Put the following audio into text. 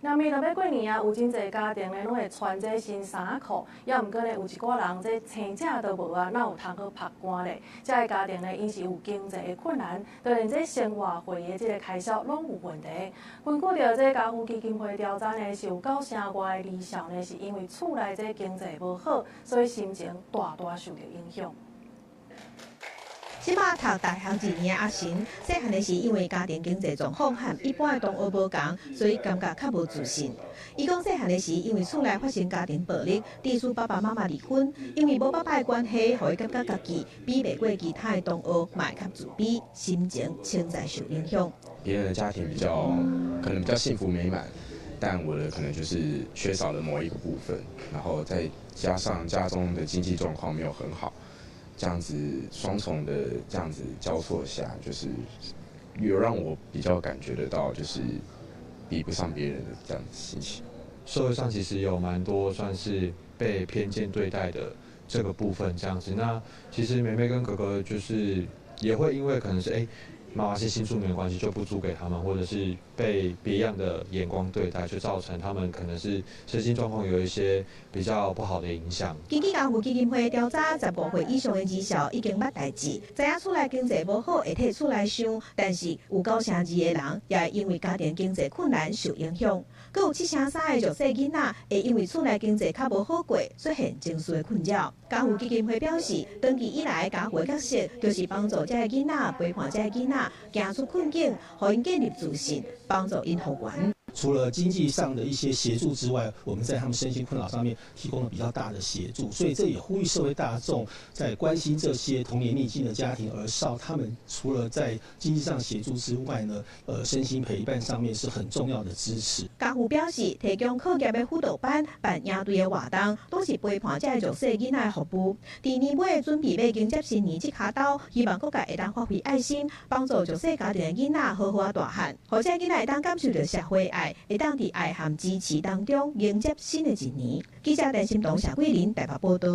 那面到要过年啊，有真侪家庭呢，拢会穿这新衫裤，也毋过呢，有一寡人这青正都无啊，哪有通好拍汗咧？这个家庭呢，因是有经济的困难，就连这生活费的这个开销拢有问题。根据着这家户基金会调查呢，是有90%外的离校呢，是因为厝内这经济无好，所以心情大大受到影响。即马读大学2年的阿成，细汉的时因为家庭经济状况和一般的同学无同，所以感觉较无自信。伊讲细汉的时因为厝内发生家庭暴力，致使爸爸妈妈离婚，因为无爸爸的关系，互伊感觉家己比袂过其他的同学，嘛较自卑，心情清在受影响。别人的家庭可能比较幸福美满，但我的可能就是缺少了某一个部分，然后再加上家中的经济状况没有很好。这样子双重的这样子交错下，就是有让我比较感觉得到，就是比不上别人的这样子心情。社会上其实有蛮多算是被偏见对待的这个部分，这样子。那其实妹妹跟哥哥就是也会因为可能是妈妈是新住民的关系，就不租给他们，或者是被别样的眼光对待，就造成他们可能是身心状况有一些比较不好的影响。根据家户基金会调查，15岁以上的儿少已经捌代志，知影厝内经济无好会替厝内想，但是有92%的人也会因为家庭经济困难受影响，阁有7%3的弱势囡仔会因为厝内经济较无好过，出现情绪的困扰。家户基金会表示，长期以来家户的角色就是帮助这个囡仔陪伴这个囡仔。走出困境，让因建立自信，帮助因复原。除了经济上的一些协助之外，我们在他们身心困扰上面提供了比较大的协助，所以这也呼吁社会大众在关心这些童年逆境的家庭儿少，他们除了在经济上协助之外呢，身心陪伴上面是很重要的支持。家户表示，提供课业的辅导班、办营队的活动，都是陪伴这个弱势囡仔的服务。伫年尾准备要迎接新年这卡刀，希望各界会当发挥爱心，帮助弱势家庭的囡仔好好大汉，或者囡仔会当感受到社会爱，会当伫爱和支持当中迎接新的一年。记者陈心彤、谢桂林台北报道。